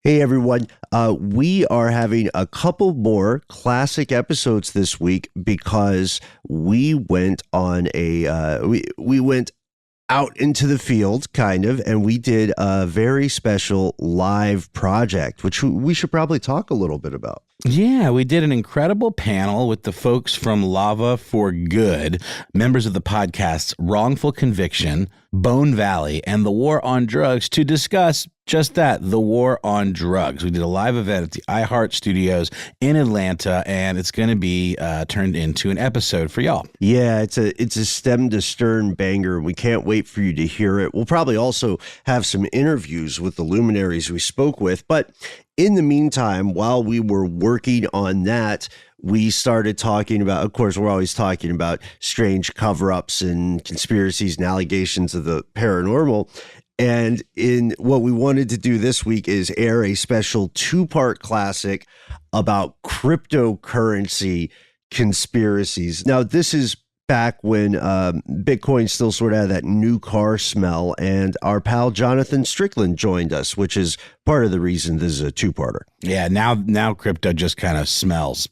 Hey everyone, we are having a couple more classic episodes this week because we went on we went out into the field, kind of, and we did a very special live project, which we should probably talk a little bit about. Yeah, we did an incredible panel with the folks from Lava for Good, members of the podcasts Wrongful Conviction, Bone Valley, and the War on Drugs to discuss just that, the war on drugs. We did a live event at the iHeart Studios in Atlanta, and it's going to be turned into an episode for y'all. Yeah, it's a stem to stern banger. We can't wait for you to hear it. We'll probably also have some interviews with the luminaries we spoke with, but in the meantime, while we were working on that, we started talking about, of course, we're always talking about strange cover-ups and conspiracies and allegations of the paranormal. And in what we wanted to do this week is air a special two-part classic about cryptocurrency conspiracies. Now, this is back when Bitcoin still sort of had that new car smell, and our pal Jonathan Strickland joined us, which is part of the reason this is a two-parter. Yeah, now crypto just kind of smells.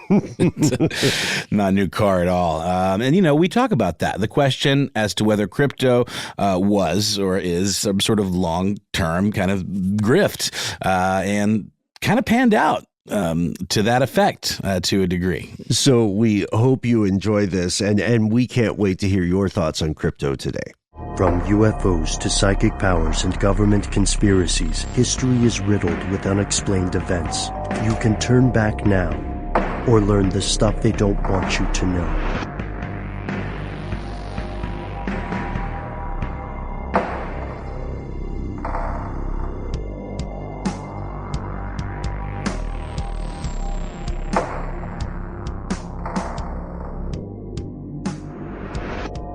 Not a new car at all. And, we talk about that. The question as to whether crypto was or is some sort of long-term kind of grift and kind of panned out to that effect to a degree. So we hope you enjoy this, and we can't wait to hear your thoughts on crypto today. From UFOs to psychic powers and government conspiracies, history is riddled with unexplained events. You can turn back now or learn the stuff they don't want you to know.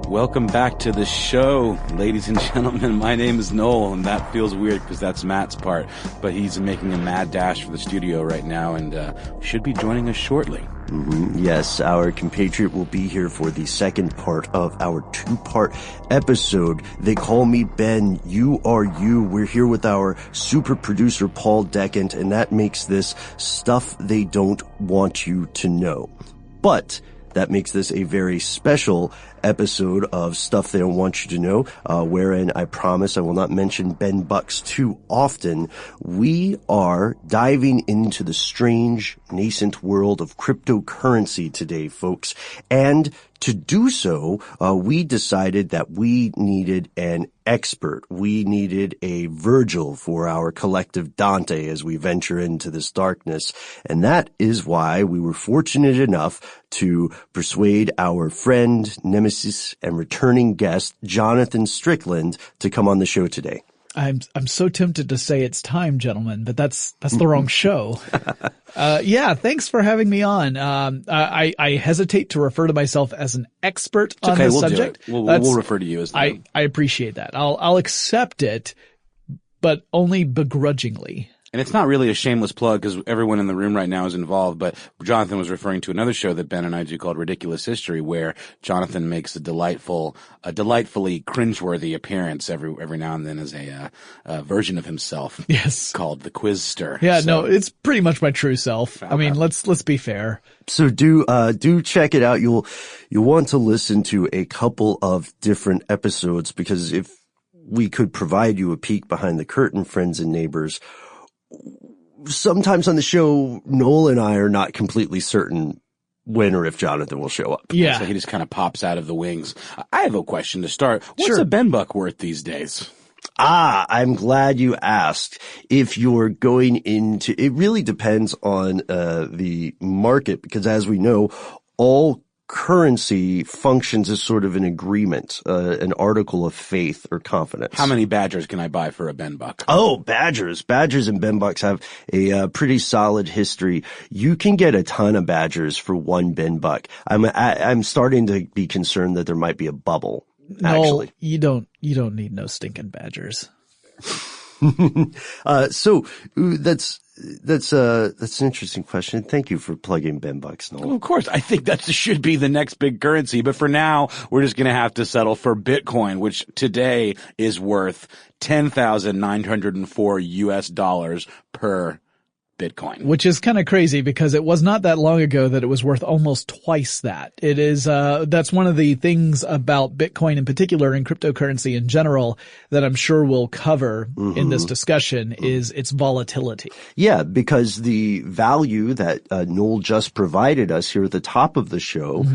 Welcome back to the show, ladies and gentlemen. My name is Noel, and that feels weird because that's Matt's part, but he's making a mad dash for the studio right now and should be joining us shortly. Yes, our compatriot will be here for the second part of our two-part episode. They call me Ben. You are you. We're here with our super producer, Paul Decant, and that makes this stuff they don't want you to know. But that makes this a very special episode of Stuff They Don't Want You to Know, wherein I promise I will not mention Ben Bucks too often. We are diving into the strange, nascent world of cryptocurrency today, folks. And to do so, we decided that we needed an expert. We needed a Virgil for our collective Dante as we venture into this darkness. And that is why we were fortunate enough to persuade our friend, nemesis, and returning guest, Jonathan Strickland, to come on the show today. I'm so tempted to say it's time, gentlemen, but that's the wrong show. Yeah, thanks for having me on. I hesitate to refer to myself as an expert on this subject. We'll refer to you as I appreciate that. I'll accept it, but only begrudgingly. And it's not really a shameless plug because everyone in the room right now is involved, but Jonathan was referring to another show that Ben and I do called Ridiculous History, where Jonathan makes a delightfully cringeworthy appearance every now and then as a version of himself. Yes. Called the Quizster. Yeah, no, it's pretty much my true self. Okay. I mean, let's be fair. So do check it out. You'll want to listen to a couple of different episodes, because if we could provide you a peek behind the curtain, friends and neighbors, sometimes on the show, Noel and I are not completely certain when or if Jonathan will show up. Yeah. So he just kind of pops out of the wings. I have a question to start. What's a Ben Buck worth these days? I'm glad you asked. If you're going into, it really depends on the market, because as we know, all currency functions as sort of an agreement, an article of faith or confidence. How many Badgers can I buy for a Ben Buck? Oh, Badgers. Badgers and Ben Bucks have a pretty solid history. You can get a ton of Badgers for one Ben Buck. I'm starting to be concerned that there might be a bubble. Actually, no, you don't need no stinking Badgers. So that's an interesting question. Thank you for plugging Ben Bucksnell. Well, of course, I think that should be the next big currency. But for now, we're just going to have to settle for Bitcoin, which today is worth $10,904 per Bitcoin. Which is kind of crazy because it was not that long ago that it was worth almost twice that. It is, that's one of the things about Bitcoin in particular and cryptocurrency in general that I'm sure we'll cover in this discussion is its volatility. Yeah, because the value that Noel just provided us here at the top of the show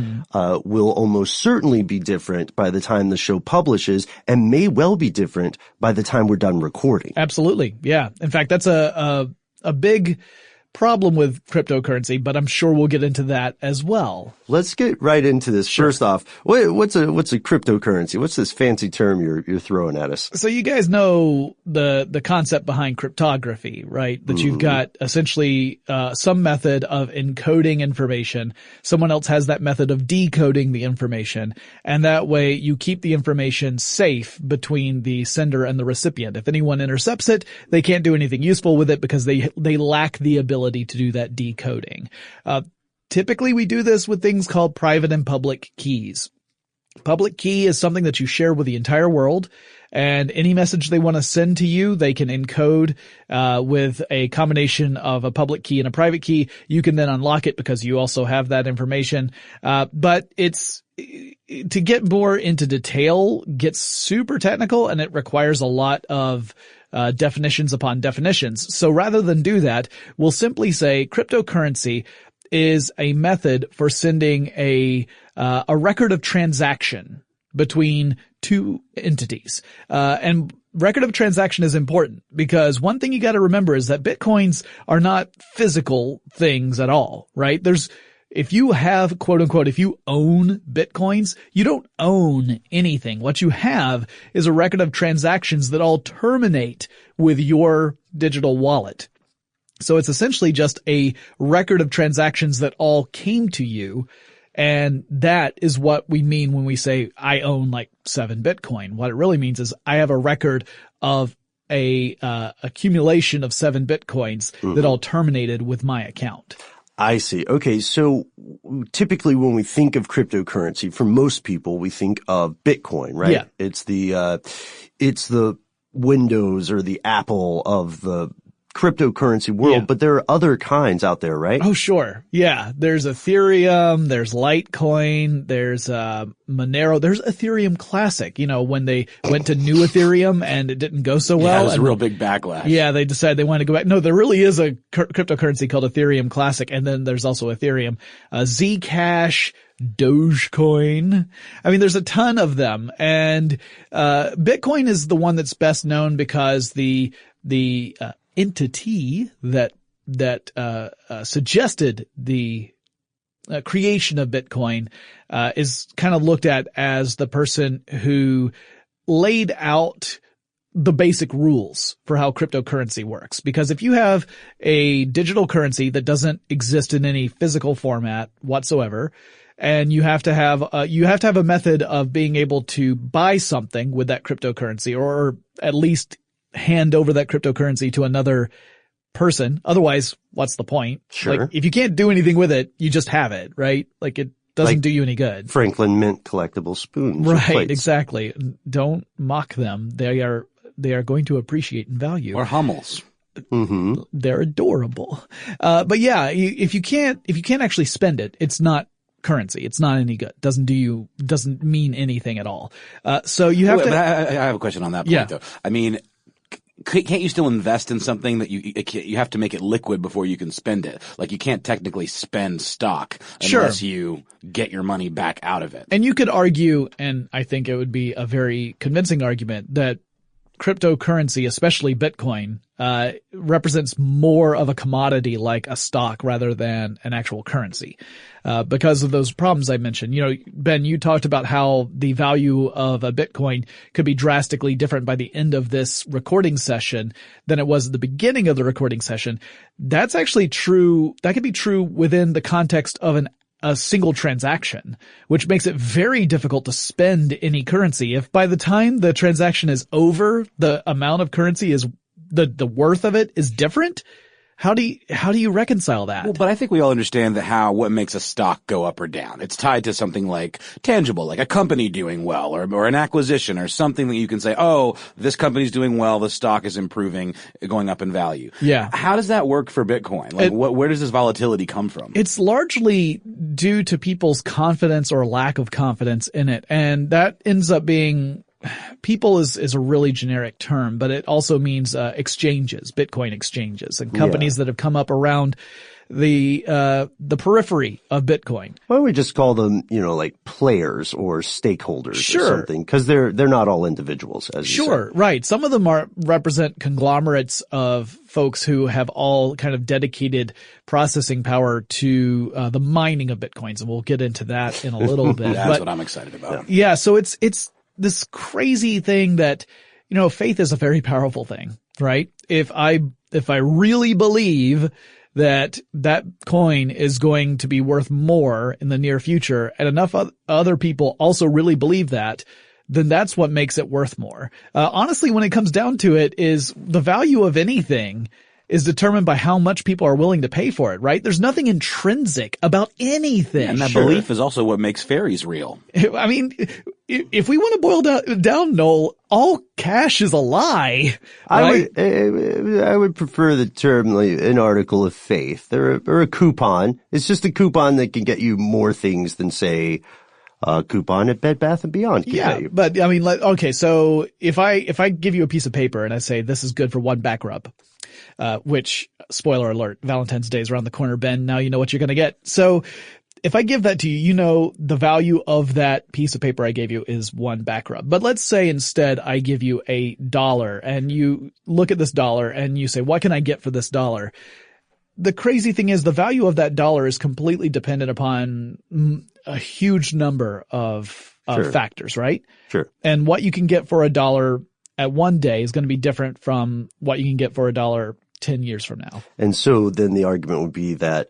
will almost certainly be different by the time the show publishes and may well be different by the time we're done recording. Absolutely. Yeah. In fact, that's a big problem with cryptocurrency, but I'm sure we'll get into that as well. Let's get right into this. Sure. First off, what's a cryptocurrency? What's this fancy term you're throwing at us? So you guys know the concept behind cryptography, right? That you've got essentially some method of encoding information. Someone else has that method of decoding the information, and that way you keep the information safe between the sender and the recipient. If anyone intercepts it, they can't do anything useful with it because they lack the ability to do that decoding. Typically we do this with things called private and public keys. Public key is something that you share with the entire world, and any message they want to send to you, they can encode with a combination of a public key and a private key. You can then unlock it because you also have that information. But it's to get more into detail gets super technical, and it requires a lot of definitions upon definitions. So rather than do that, we'll simply say cryptocurrency is a method for sending a record of transaction between two entities. And record of transaction is important because one thing you got to remember is that Bitcoins are not physical things at all, right? If you have, quote unquote, if you own Bitcoins, you don't own anything. What you have is a record of transactions that all terminate with your digital wallet. So it's essentially just a record of transactions that all came to you. And that is what we mean when we say I own like 7 Bitcoin. What it really means is I have a record of a accumulation of 7 Bitcoins that all terminated with my account. I see. Okay. So typically when we think of cryptocurrency, for most people, we think of Bitcoin, right? Yeah. It's the Windows or the Apple of the cryptocurrency world, but there are other kinds out there, right? Oh, sure. Yeah. There's Ethereum, there's Litecoin, there's Monero, there's Ethereum Classic. You know, when they went to new Ethereum and it didn't go so well. Yeah, it was a real big backlash. Yeah, they decided they wanted to go back. No, there really is a cryptocurrency called Ethereum Classic, and then there's also Ethereum, Zcash, Dogecoin. I mean, there's a ton of them, and Bitcoin is the one that's best known because the entity that suggested the creation of Bitcoin is kind of looked at as the person who laid out the basic rules for how cryptocurrency works. Because if you have a digital currency that doesn't exist in any physical format whatsoever, and you have to have a method of being able to buy something with that cryptocurrency, or at least hand over that cryptocurrency to another person. Otherwise, what's the point? Sure. Like, if you can't do anything with it, you just have it, right? Like, it doesn't do you any good. Franklin Mint collectible spoons. Right, exactly. Don't mock them. They are going to appreciate in value. Or Hummels. Mm-hmm. They're adorable. But yeah, if you can't actually spend it, it's not currency. It's not any good. Doesn't mean anything at all. So you have to. I have a question on that point though. I mean, can't you still invest in something that you have to make it liquid before you can spend it? Like, you can't technically spend stock unless you get your money back out of it. And you could argue, and I think it would be a very convincing argument, that cryptocurrency, especially Bitcoin, represents more of a commodity like a stock rather than an actual currency, because of those problems I mentioned. You know, Ben, you talked about how the value of a Bitcoin could be drastically different by the end of this recording session than it was at the beginning of the recording session. That's actually true. That could be true within the context of a single transaction, which makes it very difficult to spend any currency. If by the time the transaction is over, the amount of currency is the worth of it is different. How do you reconcile that? Well, but I think we all understand that what makes a stock go up or down. It's tied to something like tangible, like a company doing well or an acquisition or something that you can say, oh, this company's doing well, the stock is improving, going up in value. Yeah. How does that work for Bitcoin? Like where does this volatility come from? It's largely due to people's confidence or lack of confidence in it. And that ends up being people is a really generic term, but it also means exchanges, Bitcoin exchanges, and companies that have come up around the periphery of Bitcoin. Why don't we just call them, like players or stakeholders Sure. or something? Because they're not all individuals, as you Sure, said. right. Some of them represent conglomerates of folks who have all kind of dedicated processing power to the mining of Bitcoins, and we'll get into that in a little bit. That's what I'm excited about. Yeah, so it's this crazy thing that, faith is a very powerful thing, right? If I really believe that coin is going to be worth more in the near future, and enough other people also really believe that, then that's what makes it worth more. Honestly, when it comes down to it, is the value of anything is determined by how much people are willing to pay for it, right? There's nothing intrinsic about anything. And that belief is also what makes fairies real. I mean, if we want to boil down, Noel, all cash is a lie. Right? I would prefer the term like an article of faith or a coupon. It's just a coupon that can get you more things than, say, a coupon at Bed Bath & Beyond. But I mean, okay, so if I give you a piece of paper and I say this is good for one back rub, which, spoiler alert, Valentine's Day is around the corner, Ben. Now you know what you're going to get. So if I give that to you, the value of that piece of paper I gave you is one back rub. But let's say instead I give you $1 and you look at this dollar and you say, what can I get for this dollar? The crazy thing is the value of that dollar is completely dependent upon a huge number of factors, right? Sure. And what you can get for $1 at one day is going to be different from what you can get for $1 10 years from now. And so then the argument would be that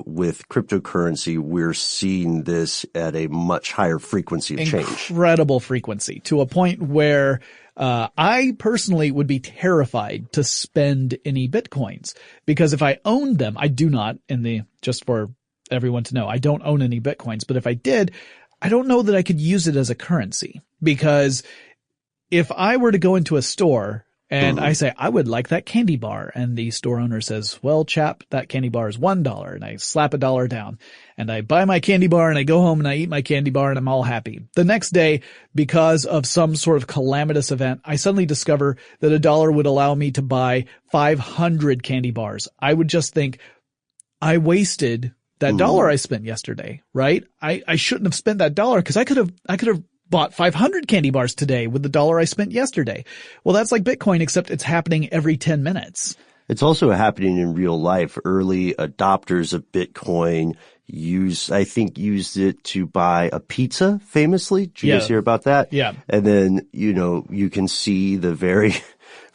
with cryptocurrency, we're seeing this at a much higher frequency of change. Incredible frequency, to a point where I personally would be terrified to spend any Bitcoins, because if I owned them, I do not, just for everyone to know, I don't own any Bitcoins, but if I did, I don't know that I could use it as a currency, because if I were to go into a store and I say, I would like that candy bar, and the store owner says, well, chap, that candy bar is $1, and I slap $1 down, and I buy my candy bar and I go home and I eat my candy bar and I'm all happy. The next day, because of some sort of calamitous event, I suddenly discover that $1 would allow me to buy 500 candy bars. I would just think, I wasted that $1 I spent yesterday, right? I shouldn't have spent that $1, because I could have bought 500 candy bars today with the $1 I spent yesterday. Well, that's like Bitcoin, except it's happening every 10 minutes. It's also happening in real life. Early adopters of Bitcoin used it to buy a pizza, famously. Did you guys hear about that? Yeah. And then, you can see the very,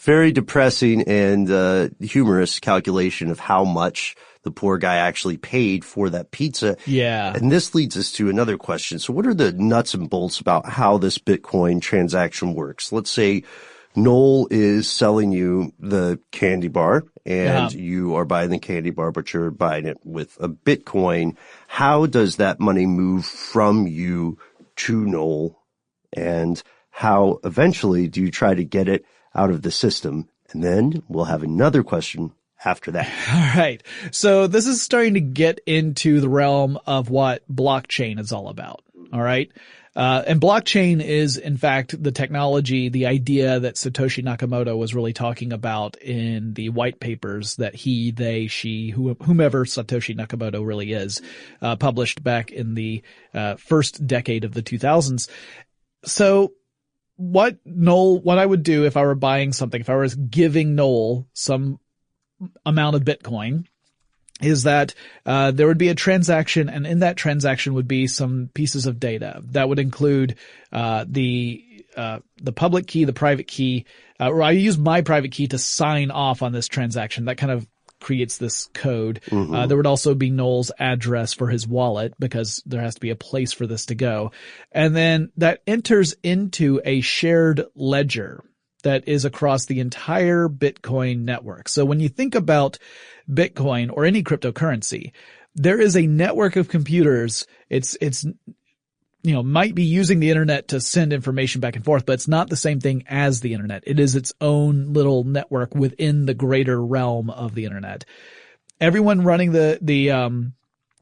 very depressing and humorous calculation of how much the poor guy actually paid for that pizza. Yeah. And this leads us to another question. So what are the nuts and bolts about how this Bitcoin transaction works? Let's say Noel is selling you the candy bar and you are buying the candy bar, but you're buying it with a Bitcoin. How does that money move from you to Noel? And how eventually do you try to get it out of the system? And then we'll have another question after that. All right. So this is starting to get into the realm of what blockchain is all about. All right. And blockchain is, in fact, the technology, the idea that Satoshi Nakamoto was really talking about in the white papers that he, they, she, whomever Satoshi Nakamoto really is, published back in the first decade of the 2000s. So what I would do if I were buying something, if I was giving Noel some amount of Bitcoin, is that there would be a transaction, and in that transaction would be some pieces of data that would include the public key, the private key, or I use my private key to sign off on this transaction. That kind of creates this code. There would also be Noel's address for his wallet, because there has to be a place for this to go. And then that enters into a shared ledger. that is across the entire Bitcoin network. So when you think about Bitcoin or any cryptocurrency, there is a network of computers. It's might be using the internet to send information back and forth, but it's not the same thing as the internet. It is its own little network within the greater realm of the internet. Everyone running the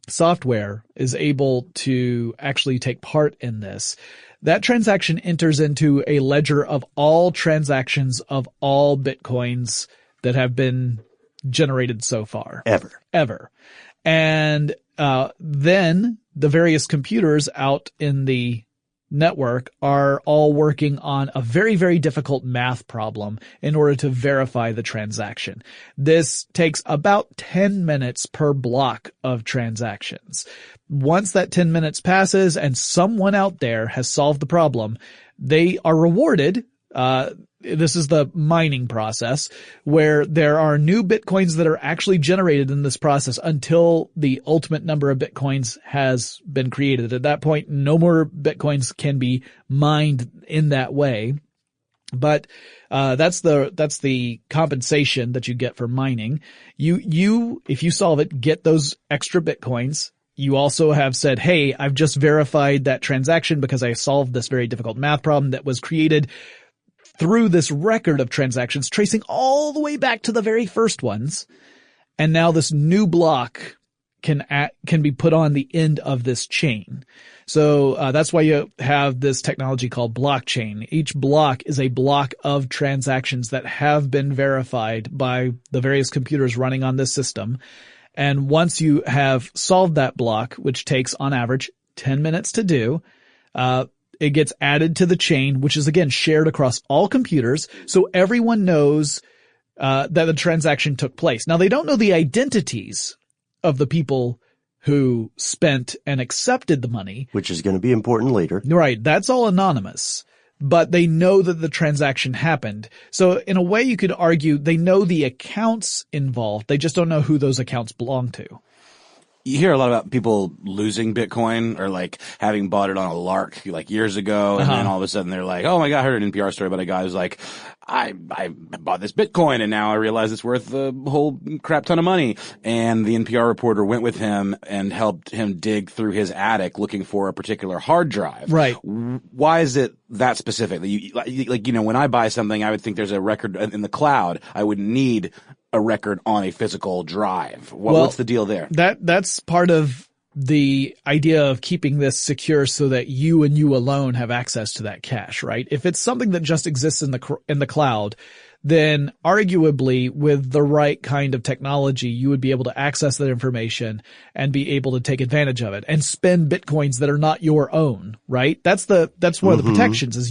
software is able to actually take part in this. That transaction enters into a ledger of all transactions of all Bitcoins that have been generated so far. Ever. And then the various computers out in the network are all working on a very, very difficult math problem in order to verify the transaction. This takes about 10 minutes per block of transactions. Once that 10 minutes passes and someone out there has solved the problem, they are rewarded. This is the mining process where there are new Bitcoins that are actually generated in this process until the ultimate number of Bitcoins has been created. At that point, no more Bitcoins can be mined in that way. But, that's the compensation that you get for mining. You, if you solve it, get those extra Bitcoins. You also have said, hey, I've just verified that transaction because I solved this very difficult math problem that was created through this record of transactions tracing all the way back to the very first ones. And now this new block can be put on the end of this chain. So, that's why you have this technology called blockchain. Each block is a block of transactions that have been verified by the various computers running on this system. And once you have solved that block, which takes on average 10 minutes to do, it gets added to the chain, which is again shared across all computers. So everyone knows, that the transaction took place. Now they don't know the identities of the people who spent and accepted the money. Which is going to be important later. Right. That's all anonymous. But they know that the transaction happened. So in a way you could argue they know the accounts involved. They just don't know who those accounts belong to. You hear a lot about people losing Bitcoin or like having bought it on a lark like years ago. And then all of a sudden they're like, oh my God, I heard an NPR story about a guy who's like, I bought this Bitcoin and now I realize it's worth a whole crap ton of money. And the NPR reporter went with him and helped him dig through his attic looking for a particular hard drive. Right. Why is it that specific? When I buy something, I would think there's a record in the cloud. I would need a record on a physical drive. What's the deal there? That's part of the idea of keeping this secure so that you and you alone have access to that cache, right? If it's something that just exists in the cloud, then arguably with the right kind of technology, you would be able to access that information and be able to take advantage of it and spend Bitcoins that are not your own, right? That's one of the protections is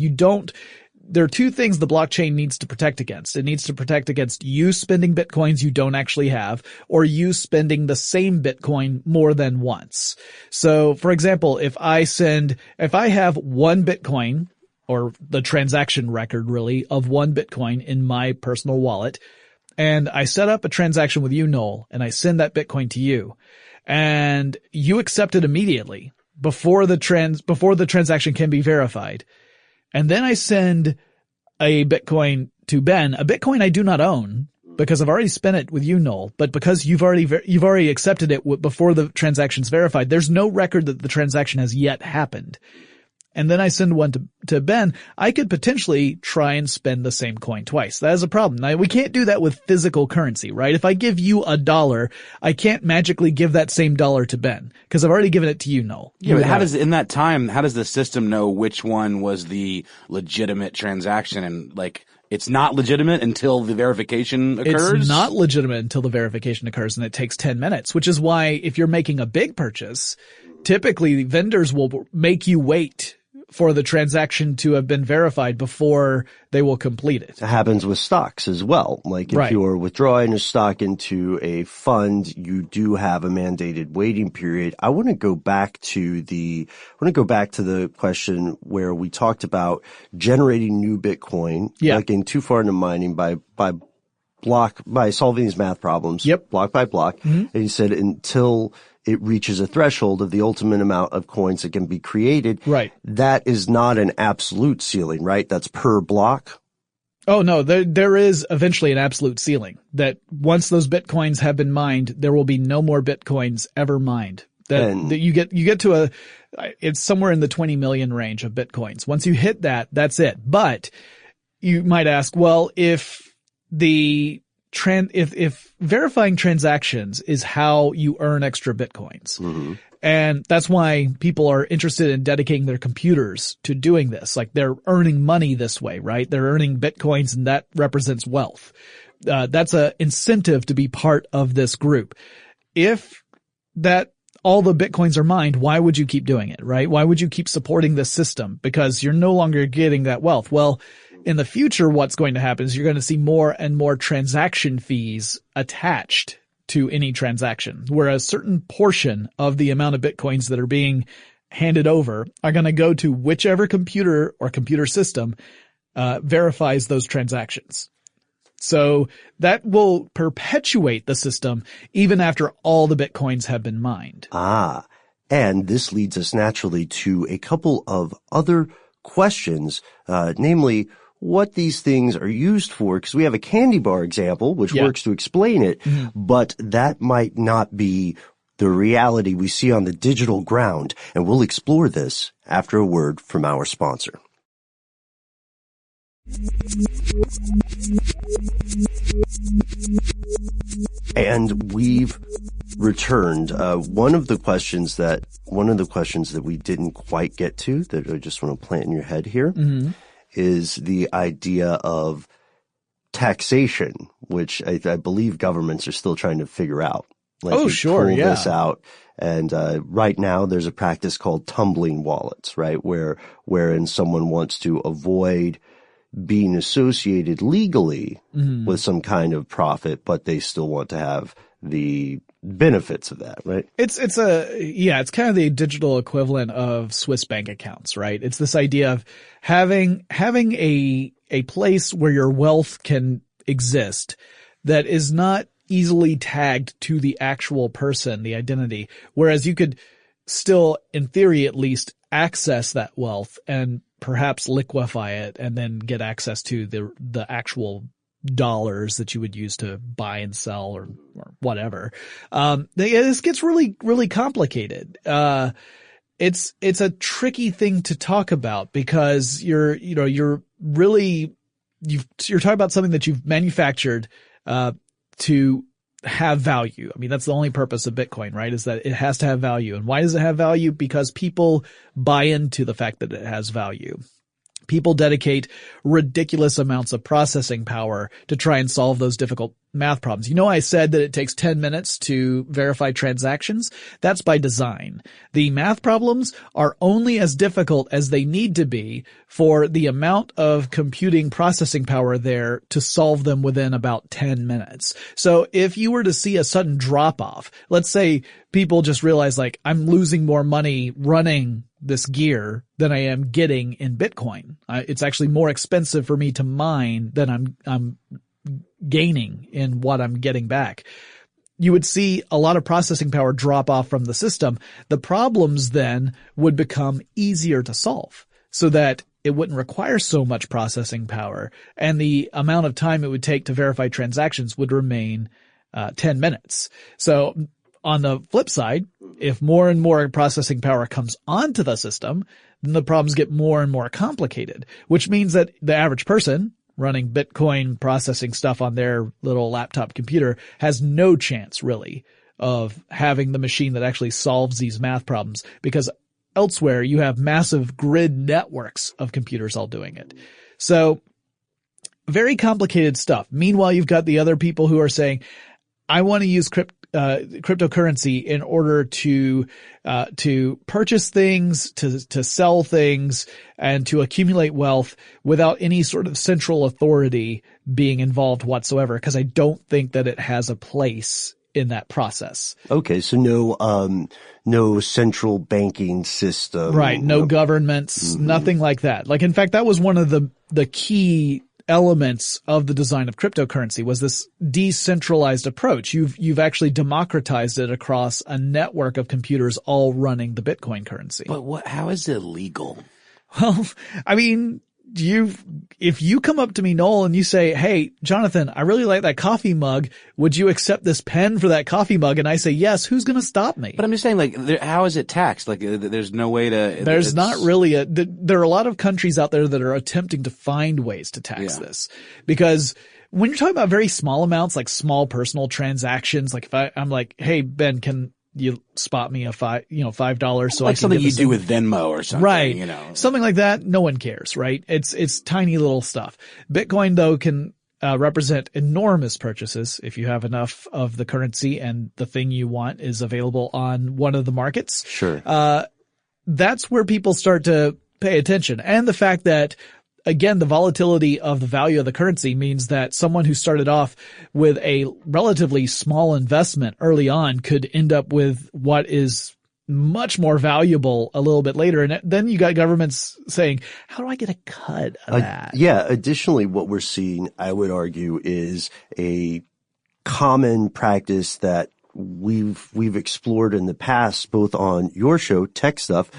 there are two things the blockchain needs to protect against. It needs to protect against you spending Bitcoins you don't actually have, or you spending the same Bitcoin more than once. So, for example, if I have one Bitcoin, or the transaction record really, of one Bitcoin in my personal wallet, and I set up a transaction with you, Noel, and I send that Bitcoin to you, and you accept it immediately before the transaction can be verified. And then I send a Bitcoin to Ben, a Bitcoin I do not own because I've already spent it with you, Noel, but because you've already accepted it before the transaction's verified, there's no record that the transaction has yet happened. And then I send one to Ben, I could potentially try and spend the same coin twice. That is a problem. Now, we can't do that with physical currency, right? If I give you $1, I can't magically give that same dollar to Ben because I've already given it to you, Noel. Yeah, but how does the system know which one was the legitimate transaction? And like, it's not legitimate until the verification occurs? It's not legitimate until the verification occurs, and it takes 10 minutes, which is why if you're making a big purchase, typically vendors will make you wait for the transaction to have been verified before they will complete it. It happens with stocks as well. Like if you're withdrawing a stock into a fund, you do have a mandated waiting period. I want to go back to the question where we talked about generating new Bitcoin, like getting too far into mining by solving these math problems, block by block. Mm-hmm. And you said until it reaches a threshold of the ultimate amount of coins that can be created. Right. That is not an absolute ceiling, right? That's per block. Oh no, there is eventually an absolute ceiling that once those Bitcoins have been mined, there will be no more Bitcoins ever mined. That you get to it's somewhere in the 20 million range of Bitcoins. Once you hit that, that's it. But you might ask, well, if verifying transactions is how you earn extra Bitcoins. Mm-hmm. And that's why people are interested in dedicating their computers to doing this. Like they're earning money this way, right? They're earning Bitcoins and that represents wealth. That's an incentive to be part of this group. If all the Bitcoins are mined, why would you keep doing it, right? Why would you keep supporting this system? Because you're no longer getting that wealth. Well, in the future, what's going to happen is you're going to see more and more transaction fees attached to any transaction, where a certain portion of the amount of Bitcoins that are being handed over are going to go to whichever computer or computer system verifies those transactions. So that will perpetuate the system even after all the Bitcoins have been mined. And this leads us naturally to a couple of other questions, namely what these things are used for, because we have a candy bar example, which works to explain it, but that might not be the reality we see on the digital ground. And we'll explore this after a word from our sponsor. And we've returned. One of the questions that we didn't quite get to, that I just want to plant in your head here, is the idea of taxation, which I believe governments are still trying to figure out. Like pull this out. And right now there's a practice called tumbling wallets, right? Wherein someone wants to avoid being associated legally with some kind of profit, but they still want to have the benefits of that, right? It's kind of the digital equivalent of Swiss bank accounts, right? It's this idea of having a place where your wealth can exist that is not easily tagged to the actual person, the identity, whereas you could still, in theory at least, access that wealth and perhaps liquefy it and then get access to the actual dollars that you would use to buy and sell or whatever. This gets really, really complicated. It's a tricky thing to talk about because you're talking about something that you've manufactured, to have value. I mean, that's the only purpose of Bitcoin, right? Is that it has to have value. And why does it have value? Because people buy into the fact that it has value. People dedicate ridiculous amounts of processing power to try and solve those difficult math problems. You know, I said that it takes 10 minutes to verify transactions. That's by design. The math problems are only as difficult as they need to be for the amount of computing processing power there to solve them within about 10 minutes. So if you were to see a sudden drop off, let's say people just realize like, I'm losing more money running this gear than I am getting in Bitcoin. It's actually more expensive for me to mine than I'm gaining in what I'm getting back. You would see a lot of processing power drop off from the system. The problems then would become easier to solve so that it wouldn't require so much processing power, and the amount of time it would take to verify transactions would remain 10 minutes. So on the flip side, if more and more processing power comes onto the system, then the problems get more and more complicated, which means that the average person running Bitcoin processing stuff on their little laptop computer has no chance really of having the machine that actually solves these math problems, because elsewhere you have massive grid networks of computers all doing it. So very complicated stuff. Meanwhile, you've got the other people who are saying, I want to use cryptocurrency in order to purchase things, to sell things, and to accumulate wealth without any sort of central authority being involved whatsoever, because I don't think that it has a place in that process. Okay, so no central banking system. Right, no governments, nothing like that. Like, in fact, that was one of the key elements of the design of cryptocurrency, was this decentralized approach. You've actually democratized it across a network of computers all running the Bitcoin currency. But how is it legal? Well, I mean, if you come up to me, Noel, and you say, hey, Jonathan, I really like that coffee mug. Would you accept this pen for that coffee mug? And I say, yes, who's going to stop me? But I'm just saying, like, how is it taxed? Like, there's no way to... There's not really there are a lot of countries out there that are attempting to find ways to tax this. Because when you're talking about very small amounts, like small personal transactions, like if I'm like, hey, Ben, can you spot me a $5 so like I can something get you this do with Venmo or something, right? You know, something like that. No one cares, right? It's tiny little stuff. Bitcoin though can represent enormous purchases if you have enough of the currency and the thing you want is available on one of the markets. Sure. That's where people start to pay attention, and the fact that, again, the volatility of the value of the currency means that someone who started off with a relatively small investment early on could end up with what is much more valuable a little bit later. And then you got governments saying, how do I get a cut of that? Yeah. Additionally, what we're seeing, I would argue, is a common practice that we've explored in the past, both on your show, Tech Stuff,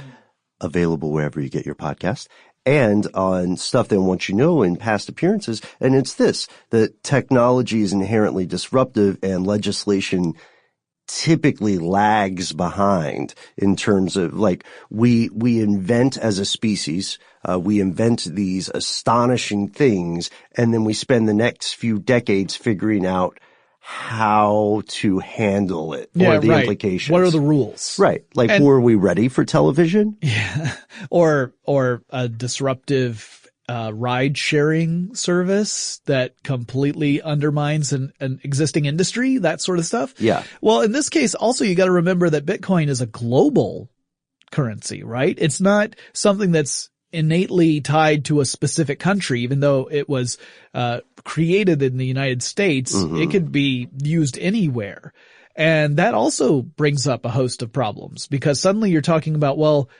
available wherever you get your podcast, and on Stuff They Want You Know in past appearances. And it's this, that technology is inherently disruptive and legislation typically lags behind in terms of, like, we invent as a species, we invent these astonishing things, and then we spend the next few decades figuring out how to handle it or the implications. What are the rules? Right. Like, were we ready for television? Yeah. Or a disruptive ride sharing service that completely undermines an existing industry, that sort of stuff. Yeah. Well, in this case, also you got to remember that Bitcoin is a global currency, right? It's not something that's innately tied to a specific country, even though it was created in the United States. It could be used anywhere. And that also brings up a host of problems, because suddenly you're talking about, well,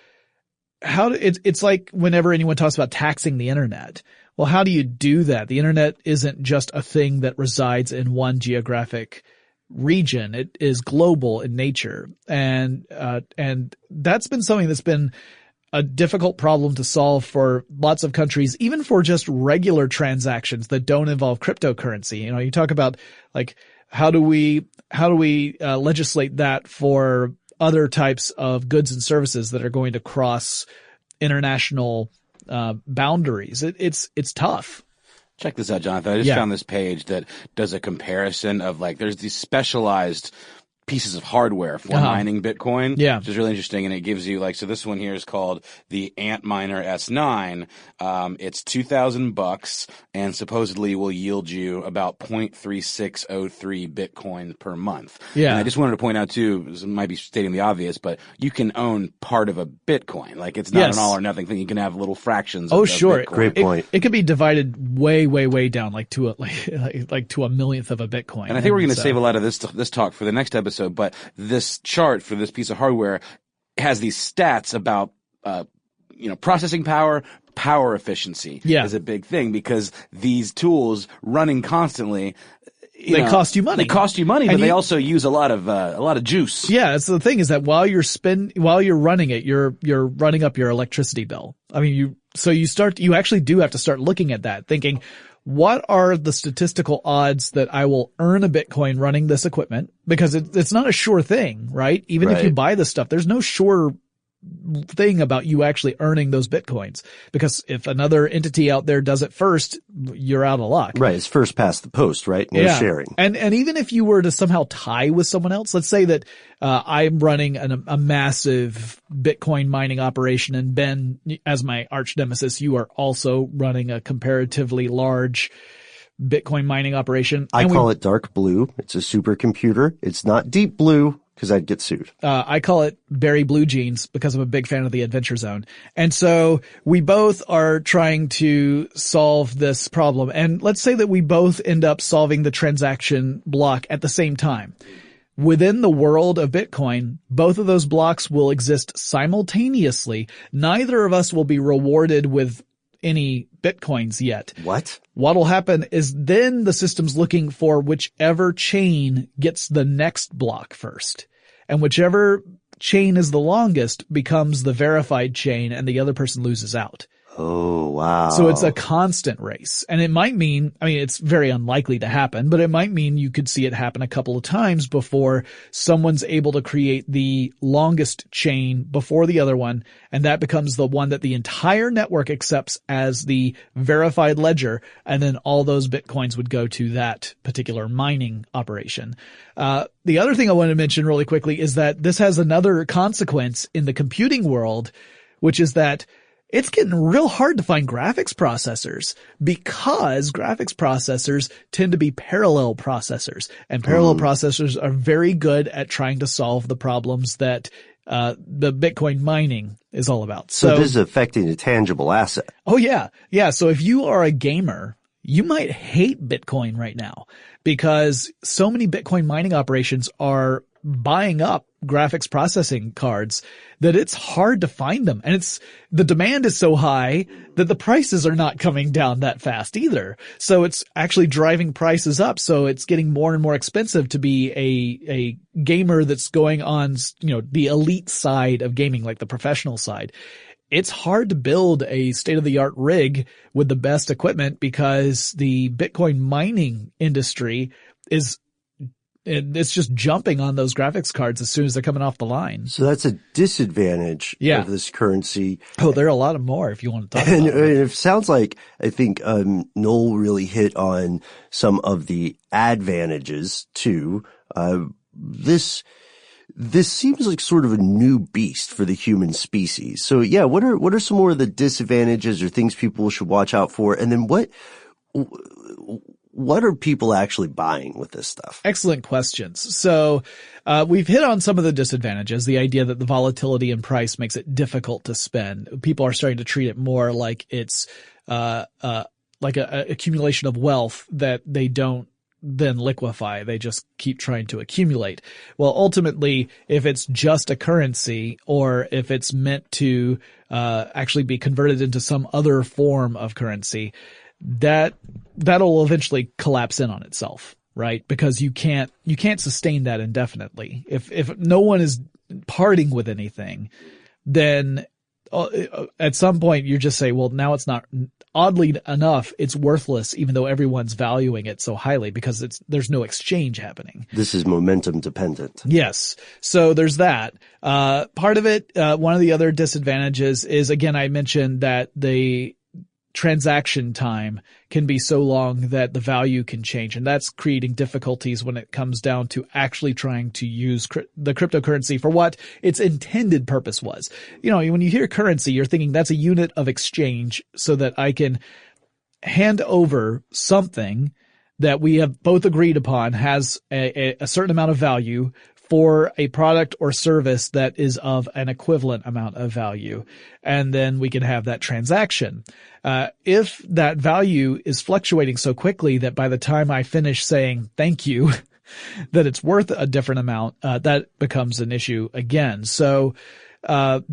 it's like whenever anyone talks about taxing the internet. Well, how do you do that? The internet isn't just a thing that resides in one geographic region. It is global in nature. And that's been something that's been a difficult problem to solve for lots of countries, even for just regular transactions that don't involve cryptocurrency. You know, you talk about, like, how do we legislate that for other types of goods and services that are going to cross international boundaries? It's tough. Check this out, Jonathan. I just found this page that does a comparison of, like, there's these specialized pieces of hardware for mining Bitcoin, which is really interesting. And it gives you, like, so this one here is called the Antminer S9. It's $2,000 and supposedly will yield you about 0.3603 Bitcoin per month. Yeah. And I just wanted to point out too, this might be stating the obvious, but you can own part of a Bitcoin. Like, it's not an all or nothing thing. You can have little fractions of sure. Bitcoin. Great point. It could be divided way, way, way down, like to a millionth of a Bitcoin. And I think we're going to save a lot of this talk for the next episode. But this chart for this piece of hardware has these stats about, processing power efficiency is a big thing, because these tools running constantly, they cost you money. They cost you money, but they also use a lot of juice. Yeah, that's the thing, is that while you're running it, you're running up your electricity bill. I mean, you actually do have to start looking at that, thinking, what are the statistical odds that I will earn a Bitcoin running this equipment? Because it's not a sure thing, right? Even if you buy this stuff, there's no sure thing about you actually earning those Bitcoins. Because if another entity out there does it first, you're out of luck. Right. It's first past the post, right? No sharing. And even if you were to somehow tie with someone else, let's say that I'm running a massive Bitcoin mining operation, and Ben, as my arch nemesis, you are also running a comparatively large Bitcoin mining operation. I call it dark blue. It's a supercomputer. It's not deep blue, because I'd get sued. I call it berry blue jeans, because I'm a big fan of the Adventure Zone. And so we both are trying to solve this problem. And let's say that we both end up solving the transaction block at the same time. Within the world of Bitcoin, both of those blocks will exist simultaneously. Neither of us will be rewarded with any Bitcoins yet. What? What'll happen is then the system's looking for whichever chain gets the next block first. And whichever chain is the longest becomes the verified chain, and the other person loses out. Oh, wow. So it's a constant race. And it might mean, I mean, it's very unlikely to happen, but it might mean you could see it happen a couple of times before someone's able to create the longest chain before the other one. And that becomes the one that the entire network accepts as the verified ledger. And then all those Bitcoins would go to that particular mining operation. The other thing I want to mention really quickly is that this has another consequence in the computing world, which is that it's getting real hard to find graphics processors because graphics processors tend to be parallel processors, and parallel processors are very good at trying to solve the problems that the Bitcoin mining is all about. So this is affecting a tangible asset. Oh yeah. Yeah. So if you are a gamer, you might hate Bitcoin right now because so many Bitcoin mining operations are buying up graphics processing cards that it's hard to find them. And the demand is so high that the prices are not coming down that fast either. So it's actually driving prices up. So it's getting more and more expensive to be a gamer that's going on, the elite side of gaming, like the professional side. It's hard to build a state-of-the-art rig with the best equipment because the Bitcoin mining industry it's just jumping on those graphics cards as soon as they're coming off the line. So that's a disadvantage of this currency. Oh, there are a lot of more if you want to talk about it. And it sounds like, I think, Noel really hit on some of the advantages too. This seems like sort of a new beast for the human species. So yeah, what are some more of the disadvantages or things people should watch out for? And then what are people actually buying with this stuff? Excellent questions. So, we've hit on some of the disadvantages, the idea that the volatility in price makes it difficult to spend. People are starting to treat it more like it's, like a accumulation of wealth that they don't then liquefy. They just keep trying to accumulate. Well, ultimately, if it's just a currency or if it's meant to, actually be converted into some other form of currency, that'll eventually collapse in on itself, right? Because you can't sustain that indefinitely. If no one is parting with anything, then at some point you just say, well, now it's not, oddly enough, it's worthless, even though everyone's valuing it so highly because there's no exchange happening. This is momentum dependent. Yes. So there's that. Part of it, one of the other disadvantages is, again, I mentioned that the transaction time can be so long that the value can change. And that's creating difficulties when it comes down to actually trying to use the cryptocurrency for what its intended purpose was. When you hear currency, you're thinking that's a unit of exchange so that I can hand over something that we have both agreed upon has a certain amount of value for a product or service that is of an equivalent amount of value. And then we can have that transaction. If that value is fluctuating so quickly that by the time I finish saying thank you, that it's worth a different amount, that becomes an issue again. So,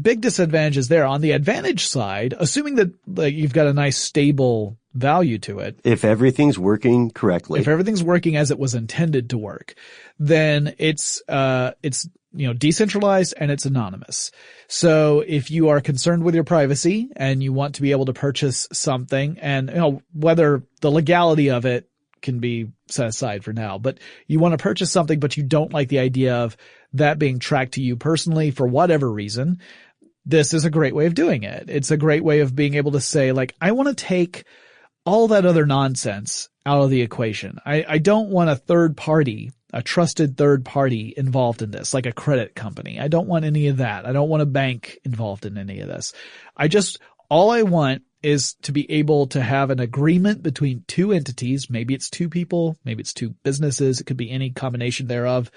big disadvantages there. On the advantage side, assuming that you've got a nice stable value to it. If everything's working correctly. If everything's working as it was intended to work, then it's decentralized and it's anonymous. So if you are concerned with your privacy and you want to be able to purchase something and, whether the legality of it can be set aside for now, but you want to purchase something, but you don't like the idea of that being tracked to you personally for whatever reason, this is a great way of doing it. It's a great way of being able to say, like, I want to take all that other nonsense out of the equation. I don't want a trusted third party involved in this, like a credit company. I don't want any of that. I don't want a bank involved in any of this. All I want is to be able to have an agreement between two entities. Maybe it's two people, maybe it's two businesses. It could be any combination thereof.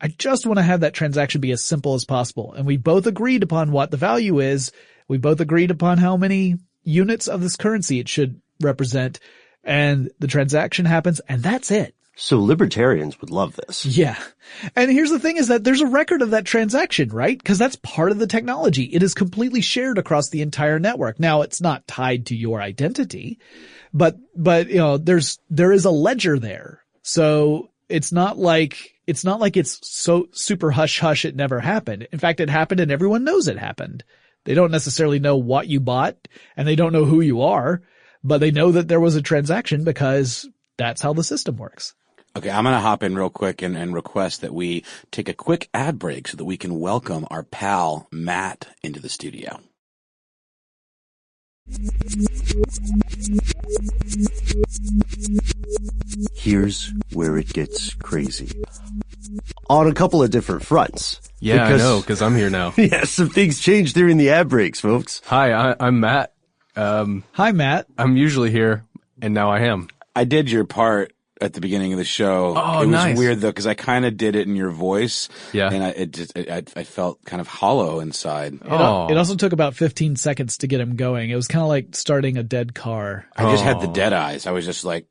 I just want to have that transaction be as simple as possible. And we both agreed upon what the value is. We both agreed upon how many units of this currency it should represent. And the transaction happens, and that's it. So libertarians would love this. Yeah. And here's the thing is that there's a record of that transaction, right? Because that's part of the technology. It is completely shared across the entire network. Now, it's not tied to your identity, but there is a ledger there. So it's not like it's so super hush hush it never happened. In fact, it happened and everyone knows it happened. They don't necessarily know what you bought, and they don't know who you are, but they know that there was a transaction because that's how the system works. Okay, I'm going to hop in real quick and request that we take a quick ad break so that we can welcome our pal Matt into the studio. Here's where it gets crazy. On a couple of different fronts. Yeah, I know, because I'm here now. Yeah, some things change during the ad breaks, folks. Hi, I'm Matt. Hi, Matt. I'm usually here, and now I am. I did your part at the beginning of the show. Oh, it was nice. weird though, because I kind of did it in your voice. Yeah. And I felt kind of hollow inside. It also took about 15 seconds to get him going. It was kind of like starting a dead car. I just had the dead eyes. I was just like,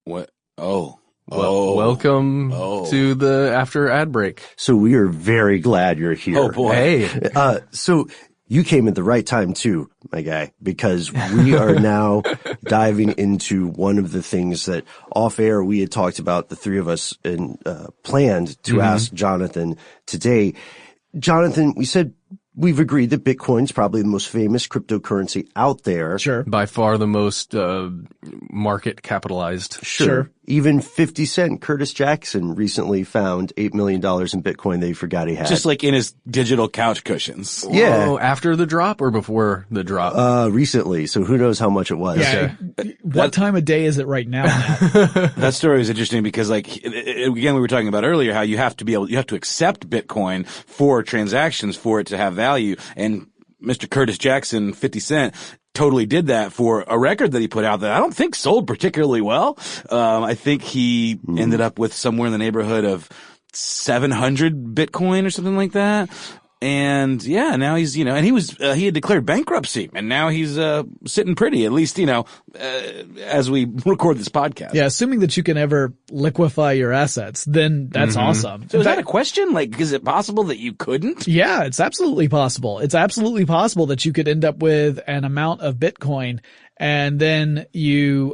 what? Oh. Welcome to the after ad break. So we are very glad you're here. Oh boy. Hey. So you came at the right time too, my guy, because we are now diving into one of the things that off air we had talked about, the three of us, and planned to ask Jonathan today. Jonathan, we said we've agreed that Bitcoin's probably the most famous cryptocurrency out there. Sure. By far the most market capitalized. Sure. Even 50 Cent, Curtis Jackson, recently found $8 million in Bitcoin that he forgot he had. Just like in his digital couch cushions. Yeah. Whoa, after the drop or before the drop? Recently. So who knows how much it was. Yeah. What time of day is it right now, Matt? That story is interesting because, like, again, we were talking about earlier how you have to accept Bitcoin for transactions for it to have value. And Mr. Curtis Jackson, 50 Cent, totally did that for a record that he put out that I don't think sold particularly well. I think he ended up with somewhere in the neighborhood of 700 Bitcoin or something like that. And yeah, now he's, and he had declared bankruptcy, and now he's sitting pretty, at least, as we record this podcast. Yeah, assuming that you can ever liquefy your assets, then that's awesome. So is that a question? Like, is it possible that you couldn't? Yeah, it's absolutely possible. It's absolutely possible that you could end up with an amount of Bitcoin, and then you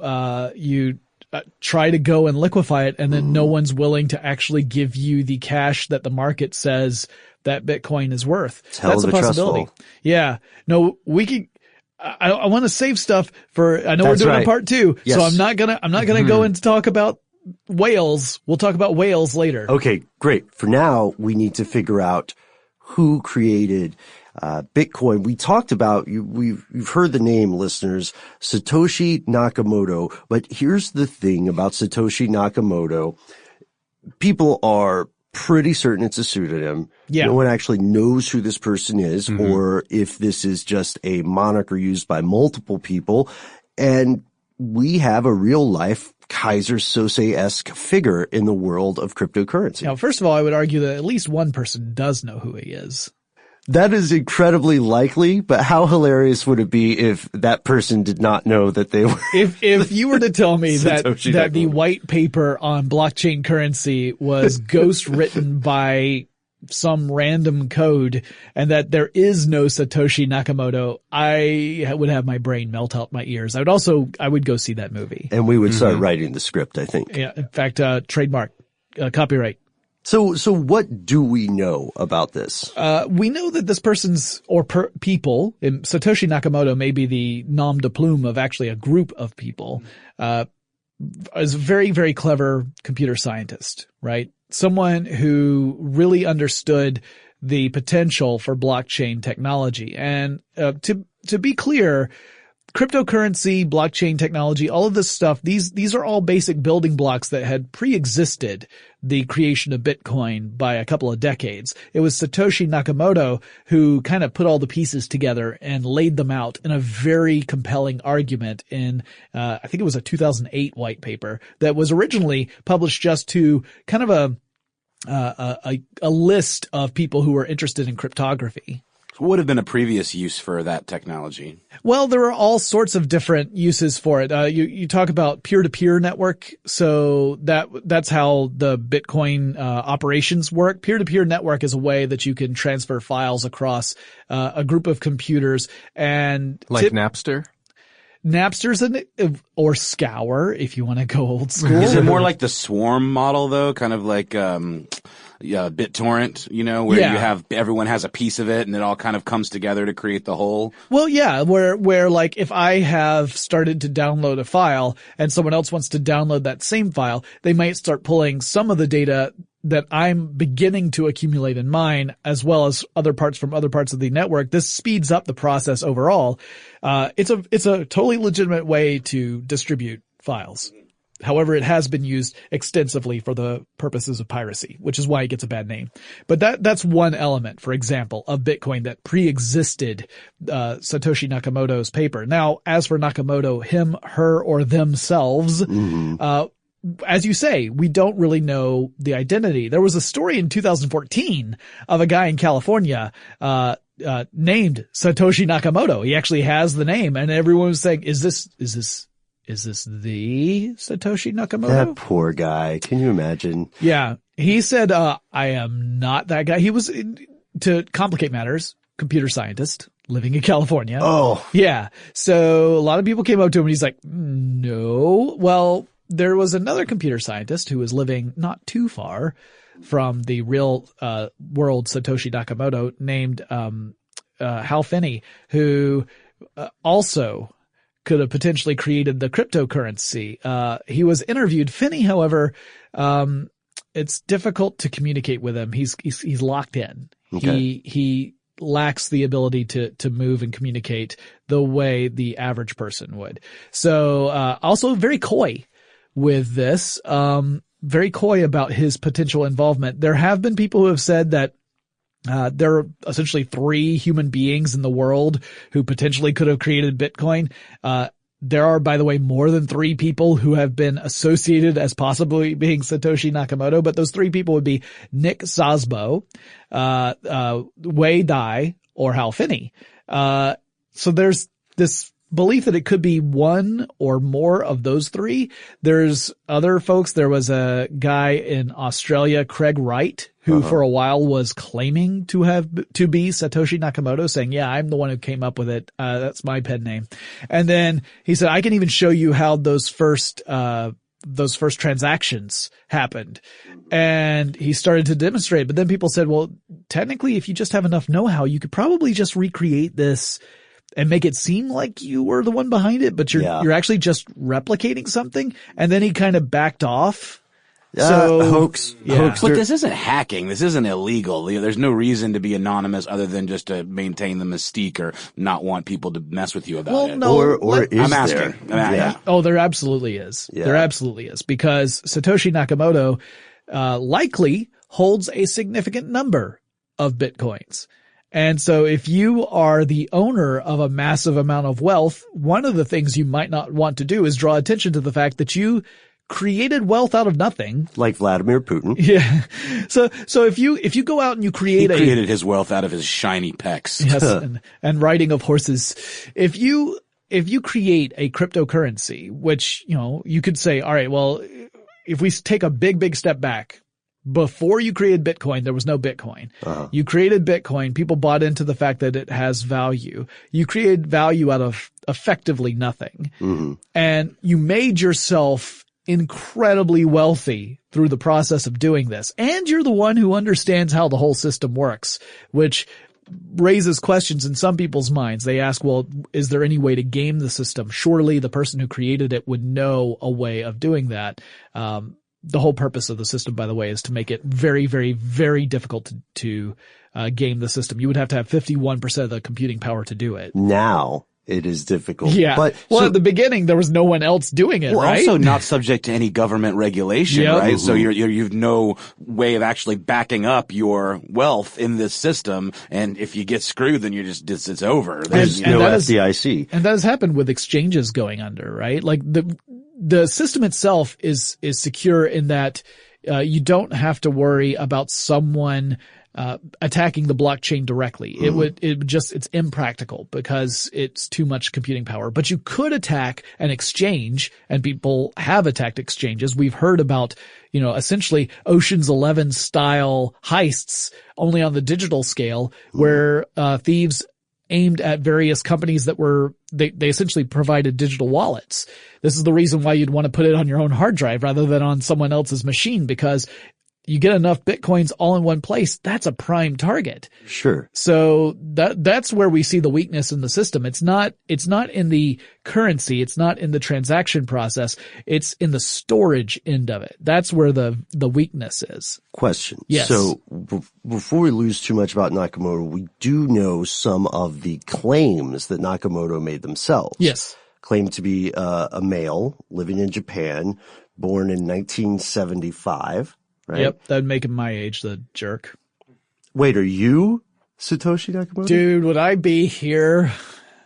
try to go and liquefy it, and then no one's willing to actually give you the cash that the market says that Bitcoin is worth. That's a possibility. Yeah. No, we could. I want to save stuff for. I know we're doing a part 2, yes. so I'm not gonna go into talk about whales. We'll talk about whales later. Okay, great. For now, we need to figure out who created Bitcoin. We talked about you've heard the name, listeners, Satoshi Nakamoto. But here's the thing about Satoshi Nakamoto: people are pretty certain it's a pseudonym. Yeah. No one actually knows who this person is, or if this is just a moniker used by multiple people. And we have a real life Kaiser Sose-esque figure in the world of cryptocurrency. Now, first of all, I would argue that at least one person does know who he is. That is incredibly likely, but how hilarious would it be if that person did not know that they were? If you were to tell me that Nakamoto. the white paper on blockchain currency was ghost written by some random code and that there is no Satoshi Nakamoto, I would have my brain melt out my ears. I would go see that movie. And we would start writing the script, I think. Yeah. In fact, trademark, copyright. So what do we know about this? We know that this person's people, Satoshi Nakamoto may be the nom de plume of actually a group of people, is a very, very clever computer scientist, right? Someone who really understood the potential for blockchain technology. And, to be clear, cryptocurrency, blockchain technology, all of this stuff, these are all basic building blocks that had pre-existed the creation of Bitcoin by a couple of decades. It was Satoshi Nakamoto who kind of put all the pieces together and laid them out in a very compelling argument in, I think it was a 2008 white paper that was originally published just to kind of a list of people who were interested in cryptography. What would have been a previous use for that technology? Well, there are all sorts of different uses for it. You talk about peer-to-peer network. So that's how the Bitcoin, operations work. Peer-to-peer network is a way that you can transfer files across, a group of computers and Napster? Napster's or Scour, if you want to go old school. Is it more like the swarm model though? Kind of like, BitTorrent, where you have everyone has a piece of it and it all kind of comes together to create the whole. Well, yeah, where like if I have started to download a file and someone else wants to download that same file, they might start pulling some of the data that I'm beginning to accumulate in mine, as well as other parts from other parts of the network. This speeds up the process overall. It's a totally legitimate way to distribute files. However, it has been used extensively for the purposes of piracy, which is why it gets a bad name. But that's one element, for example, of Bitcoin that pre-existed Satoshi Nakamoto's paper. Now, as for Nakamoto, him, her, or themselves, as you say, we don't really know the identity. There was a story in 2014 of a guy in California named Satoshi Nakamoto. He actually has the name, and everyone was saying, is this the Satoshi Nakamoto? That poor guy. Can you imagine? Yeah. He said, I am not that guy. He was, to complicate matters, computer scientist living in California. Oh. Yeah. So a lot of people came up to him and he's like, no. Well, there was another computer scientist who was living not too far from the real world Satoshi Nakamoto named Hal Finney, who also could have potentially created the cryptocurrency. He was interviewed. Finney, however, it's difficult to communicate with him. He's locked in. Okay. He lacks the ability to move and communicate the way the average person would. So also very coy with this, very coy about his potential involvement. There have been people who have said that there are essentially 3 human beings in the world who potentially could have created Bitcoin. There are, by the way, more than 3 people who have been associated as possibly being Satoshi Nakamoto, but those 3 people would be Nick Szabo, Wei Dai, or Hal Finney. So there's this belief that it could be one or more of those 3. There's other folks. There was a guy in Australia, Craig Wright, who for a while was claiming to be Satoshi Nakamoto, saying, yeah, I'm the one who came up with it. That's my pen name. And then he said, I can even show you how those first transactions happened. And he started to demonstrate, but then people said, well, technically, if you just have enough know-how, you could probably just recreate this and make it seem like you were the one behind it, but you're actually just replicating something. And then he kind of backed off. Hoax. But this isn't hacking. This isn't illegal. There's no reason to be anonymous other than just to maintain the mystique or not want people to mess with you about it. No, or is I'm asking. there? Oh, there absolutely is. Yeah. There absolutely is, because Satoshi Nakamoto likely holds a significant number of Bitcoins. And so if you are the owner of a massive amount of wealth, one of the things you might not want to do is draw attention to the fact that you created wealth out of nothing. Like Vladimir Putin. Yeah. So if you go out and you created his wealth out of his shiny pecs. Yes. and riding of horses. If you create a cryptocurrency, which, you could say, all right, well, if we take a big step back, before you created Bitcoin, there was no Bitcoin. You created Bitcoin. People bought into the fact that it has value. You created value out of effectively nothing. Mm-hmm. And you made yourself incredibly wealthy through the process of doing this. And you're the one who understands how the whole system works, which raises questions in some people's minds. They ask, well, is there any way to game the system? Surely the person who created it would know a way of doing that. The whole purpose of the system, by the way, is to make it very, very, very difficult to game the system. You would have to have 51% of the computing power to do it. Now it is difficult. Yeah. But at the beginning, there was no one else doing it, right? Also not subject to any government regulation, right? Mm-hmm. So you've no way of actually backing up your wealth in this system. And if you get screwed, then it's over. There's no FDIC. And that has happened with exchanges going under, right? Like the system itself is secure in that you don't have to worry about someone attacking the blockchain directly. It's impractical because it's too much computing power. But you could attack an exchange, and people have attacked exchanges. We've heard about, essentially Ocean's 11 style heists only on the digital scale, where thieves aimed at various companies that they essentially provided digital wallets. This is the reason why you'd want to put it on your own hard drive rather than on someone else's machine, because you get enough Bitcoins all in one place, that's a prime target. Sure. So that's where we see the weakness in the system. It's not in the currency. It's not in the transaction process. It's in the storage end of it. That's where the weakness is. Question. Yes. So before we lose too much about Nakamoto, we do know some of the claims that Nakamoto made themselves. Yes. Claimed to be a male living in Japan, born in 1975. Right? Yep, that'd make him my age, the jerk. Wait, are you Satoshi Nakamoto? Dude, would I be here?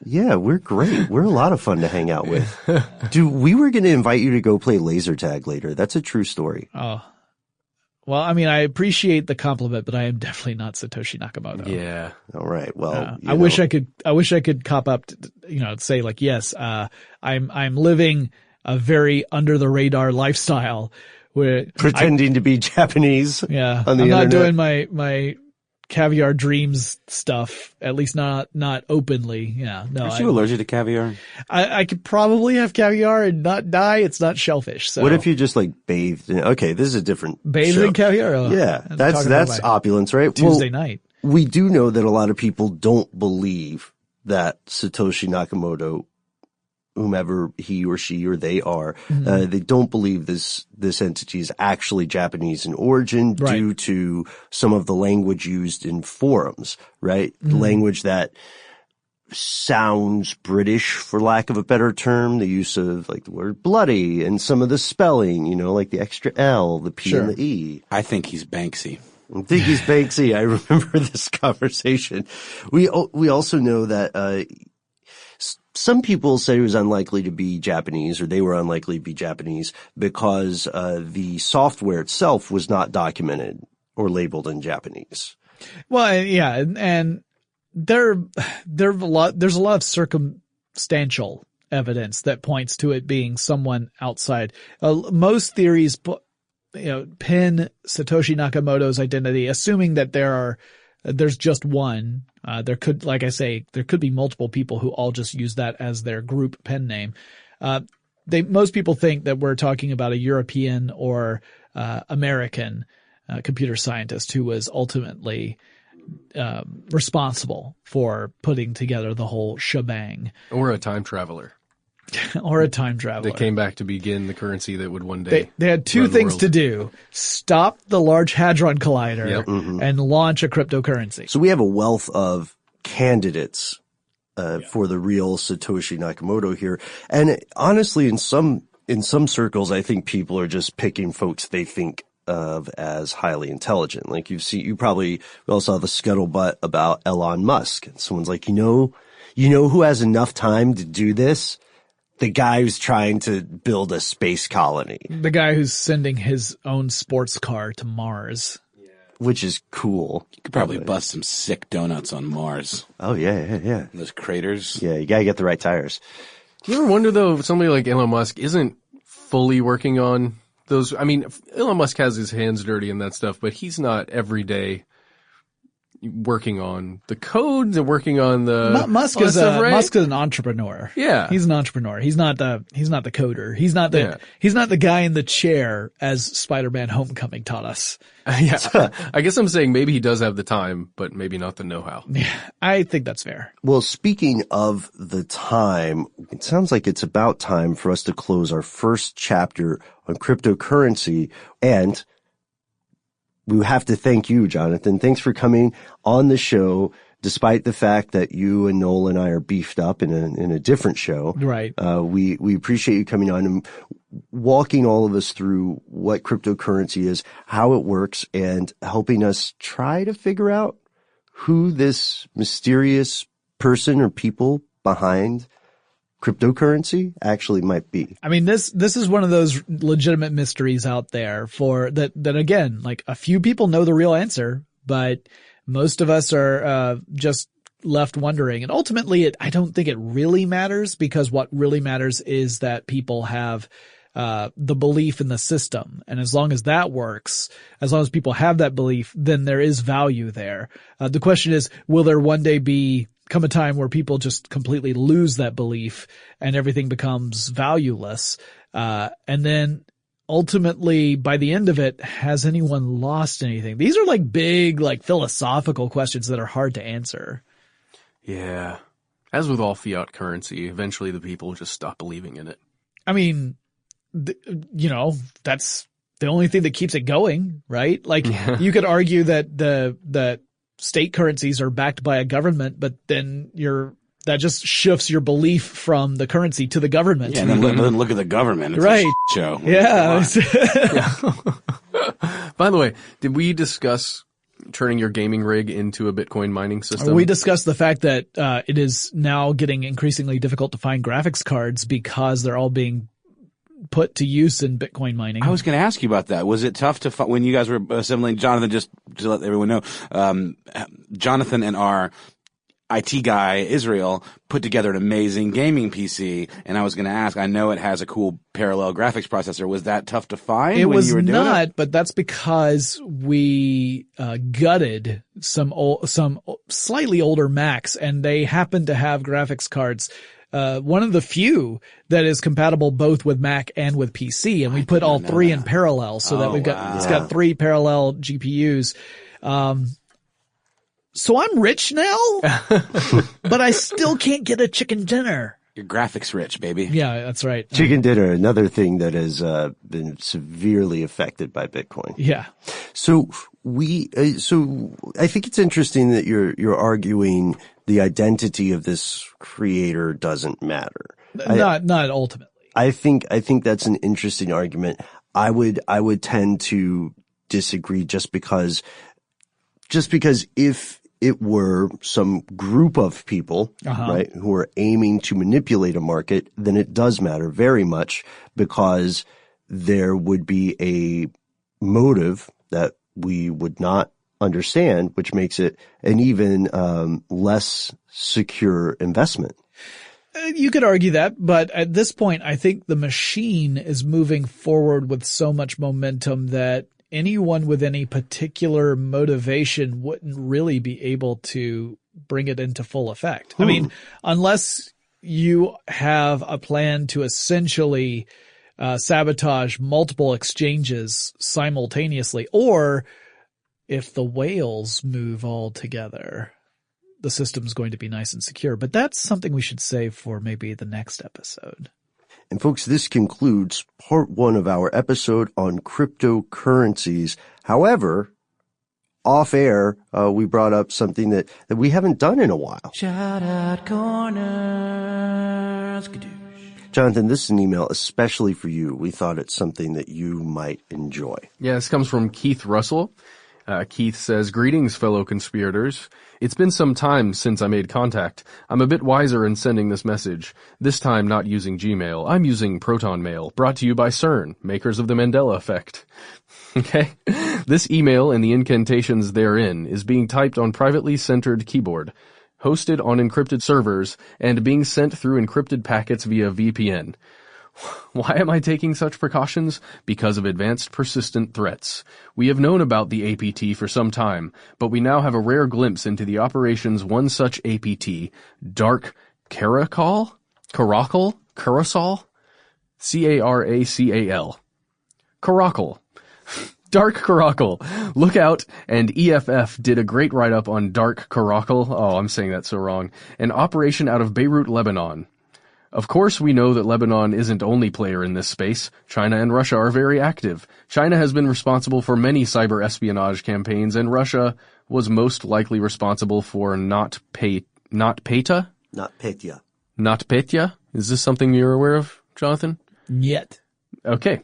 Yeah, we're great. We're a lot of fun to hang out with. Dude, we were going to invite you to go play laser tag later. That's a true story. Oh. Well, I mean, I appreciate the compliment, but I am definitely not Satoshi Nakamoto. Yeah. All right. Well, I wish I could cop up to, say like, yes, I'm living a very under the radar lifestyle. Where pretending to be Japanese. Yeah. On the I'm not internet. doing my caviar dreams stuff, at least not openly. Yeah. No. Are you allergic to caviar? I could probably have caviar and not die. It's not shellfish. So what if you just like bathed in, okay, this is a different bathed show. in caviar? Oh, yeah. That's opulence, right? Tuesday night. We do know that a lot of people don't believe that Satoshi Nakamoto, whomever he or she or they are, they don't believe this entity is actually Japanese in origin due to some of the language used in forums, right? Language that sounds British, for lack of a better term, the use of like the word bloody and some of the spelling, like the extra L, the P and the E. I think he's Banksy. I think he's Banksy. I remember this conversation. We also know that, some people say it was unlikely to be Japanese, or they were unlikely to be Japanese because the software itself was not documented or labeled in Japanese. Well, yeah, and there's a lot of circumstantial evidence that points to it being someone outside. Most theories, pin Satoshi Nakamoto's identity, assuming that there's just one. There could, like I say, there could be multiple people who all just use that as their group pen name. Most people think that we're talking about a European or American computer scientist who was ultimately responsible for putting together the whole shebang. Or a time traveler. Or a time traveler. They came back to begin the currency that would one day. They had two things to do: stop the Large Hadron Collider and launch a cryptocurrency. So we have a wealth of candidates for the real Satoshi Nakamoto here, and honestly, in some circles, I think people are just picking folks they think of as highly intelligent. Like we all saw the scuttlebutt about Elon Musk. Someone's like, you know who has enough time to do this? The guy who's trying to build a space colony. The guy who's sending his own sports car to Mars. Yeah. Which is cool. You could probably bust some sick donuts on Mars. Oh, yeah. Those craters. Yeah, you gotta get the right tires. Do you ever wonder, though, if somebody like Elon Musk isn't fully working on those? I mean, Elon Musk has his hands dirty and that stuff, but he's not every day working on the codes and working on the Musk is an entrepreneur. Yeah. He's an entrepreneur. He's not the coder. He's not the guy in the chair, as Spider-Man Homecoming taught us. Yeah. I guess I'm saying maybe he does have the time, but maybe not the know-how. Yeah. I think that's fair. Well, speaking of the time, it sounds like it's about time for us to close our first chapter on cryptocurrency, and we have to thank you, Jonathan. Thanks for coming on the show, despite the fact that you and Noel and I are beefed up in a different show. Right. We appreciate you coming on and walking all of us through what cryptocurrency is, how it works, and helping us try to figure out who this mysterious person or people behind cryptocurrency actually might be. I mean, this is one of those legitimate mysteries out there for that again, like a few people know the real answer, but most of us are just left wondering. And ultimately, I don't think it really matters, because what really matters is that people have the belief in the system. And as long as that works, as long as people have that belief, then there is value there. The question is, will there one day come a time where people just completely lose that belief and everything becomes valueless? And then ultimately, by the end of it, has anyone lost anything? These are like big, like philosophical questions that are hard to answer. Yeah. As with all fiat currency, eventually the people just stop believing in it. I mean, that's the only thing that keeps it going, right? Like you could argue that the state currencies are backed by a government, but then that just shifts your belief from the currency to the government. Yeah, and then look at the government. It's right. A show. Yeah. By the way, did we discuss turning your gaming rig into a Bitcoin mining system? We discussed the fact that it is now getting increasingly difficult to find graphics cards because they're all being put to use in Bitcoin mining. I was going to ask you about that. Was it tough to when you guys were assembling, Jonathan, just to let everyone know, Jonathan and our IT guy, Israel, put together an amazing gaming PC, and I was going to ask, I know it has a cool parallel graphics processor. Was that tough to find when you were doing it? It was not, but that's because we gutted some slightly older Macs, and they happen to have graphics cards. One of the few that is compatible both with Mac and with PC, and we put all three in parallel so that it's got 3 parallel GPUs. So I'm rich now, but I still can't get a chicken dinner. You're graphics rich, baby. Yeah, that's right. Chicken dinner, another thing that has been severely affected by Bitcoin. Yeah. So I think it's interesting that you're arguing the identity of this creator doesn't matter. Not ultimately. I think that's an interesting argument. I would tend to disagree just because if it were some group of people, right, who are aiming to manipulate a market, then it does matter very much because there would be a motive that we would not understand, which makes it an even less secure investment. You could argue that, but at this point, I think the machine is moving forward with so much momentum that anyone with any particular motivation wouldn't really be able to bring it into full effect. I mean, unless you have a plan to essentially sabotage multiple exchanges simultaneously, or if the whales move all together, the system's going to be nice and secure. But that's something we should save for maybe the next episode. And folks, this concludes part 1 of our episode on cryptocurrencies. However, off air, we brought up something that we haven't done in a while. Shout out corners. Jonathan, this is an email especially for you. We thought it's something that you might enjoy. Yeah, this comes from Keith Russell. Keith says, "Greetings, fellow conspirators. It's been some time since I made contact. I'm a bit wiser in sending this message. This time not using Gmail. I'm using Proton Mail, brought to you by CERN, makers of the Mandela Effect." Okay? This email and the incantations therein is being typed on privately centered keyboard, hosted on encrypted servers, and being sent through encrypted packets via VPN. Why am I taking such precautions? Because of advanced persistent threats. We have known about the APT for some time, but we now have a rare glimpse into the operations one such APT, Dark Caracal? Caracal? C-A-R-A-C-A-L. Caracal. Dark Caracal. Look out, and EFF did a great write-up on Dark Caracal. Oh, I'm saying that so wrong. An operation out of Beirut, Lebanon. Of course, we know that Lebanon isn't only player in this space. China and Russia are very active. China has been responsible for many cyber espionage campaigns, and Russia was most likely responsible for NotPetya? NotPetya? Is this something you're aware of, Jonathan? Yet. Okay.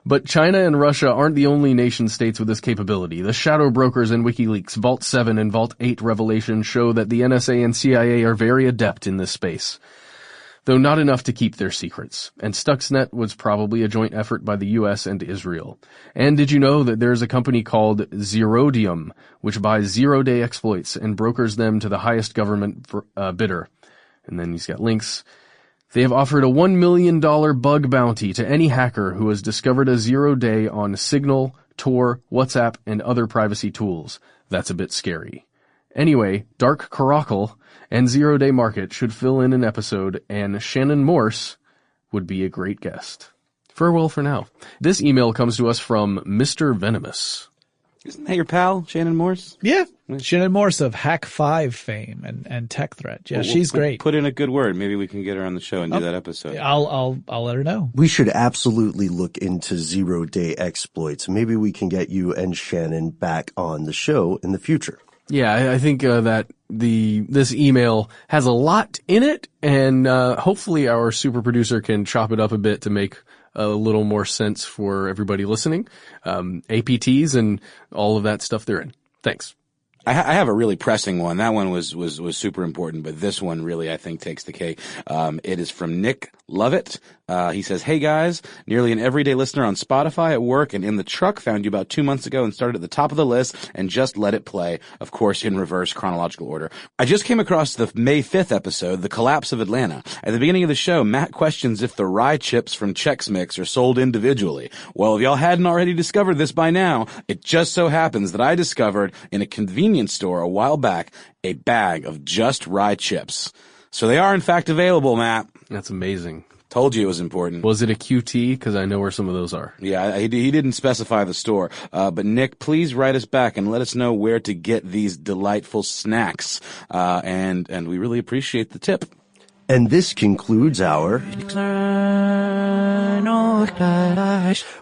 But China and Russia aren't the only nation states with this capability. The shadow brokers in WikiLeaks, Vault 7 and Vault 8 revelations show that the NSA and CIA are very adept in this space, though not enough to keep their secrets. And Stuxnet was probably a joint effort by the US and Israel. And did you know that there's a company called Zerodium, which buys zero-day exploits and brokers them to the highest government bidder? And then he's got links. They have offered a $1 million bug bounty to any hacker who has discovered a 0-day on Signal, Tor, WhatsApp, and other privacy tools. That's a bit scary. Anyway, Dark Caracal and 0-day market should fill in an episode, and Shannon Morse would be a great guest. Farewell for now. This email comes to us from Mr. Venomous. Isn't that your pal, Shannon Morse? Yeah. Shannon Morse of Hack 5 fame and Tech Threat. Yeah, she's great. Put in a good word. Maybe we can get her on the show and do that episode. I'll let her know. We should absolutely look into zero-day exploits. Maybe we can get you and Shannon back on the show in the future. Yeah, I think that this email has a lot in it, and hopefully our super producer can chop it up a bit to make a little more sense for everybody listening. APTs and all of that stuff they're in. Thanks. I have a really pressing one. That one was super important, but this one really, I think, takes the cake. It is from Nick Lovett. He says, "Hey guys, nearly an everyday listener on Spotify, at work, and in the truck. Found you about 2 months ago and started at the top of the list and just let it play, of course, in reverse chronological order. I just came across the May 5th episode, The Collapse of Atlanta. At the beginning of the show, Matt questions if the rye chips from Chex Mix are sold individually. Well, if y'all hadn't already discovered this by now, it just so happens that I discovered in a convenience store a while back a bag of just rye chips. So they are, in fact, available, Matt." That's amazing. Told you it was important. Was it a QT? Because I know where some of those are. Yeah, he didn't specify the store. But Nick, please write us back and let us know where to get these delightful snacks. And we really appreciate the tip. And this concludes our...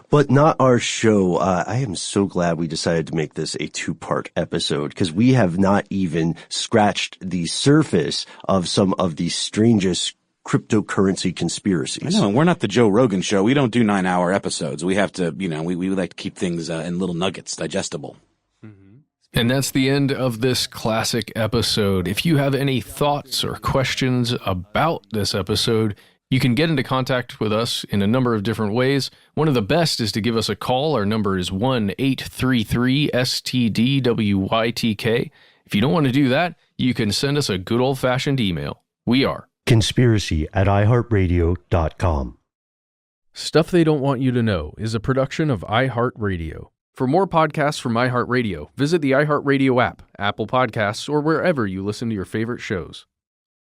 but not our show. I am so glad we decided to make this a two-part episode, because we have not even scratched the surface of some of the strangest cryptocurrency conspiracies. I know, and we're not the Joe Rogan show. We don't do 9-hour episodes. We have to, we like to keep things in little nuggets, digestible. And that's the end of this classic episode. If you have any thoughts or questions about this episode, you can get into contact with us in a number of different ways. One of the best is to give us a call. Our number is 1-833-STDWYTK. If you don't want to do that, you can send us a good old-fashioned email. We are Conspiracy@iHeartRadio.com. Stuff They Don't Want You to Know is a production of iHeartRadio. For more podcasts from iHeartRadio, visit the iHeartRadio app, Apple Podcasts, or wherever you listen to your favorite shows.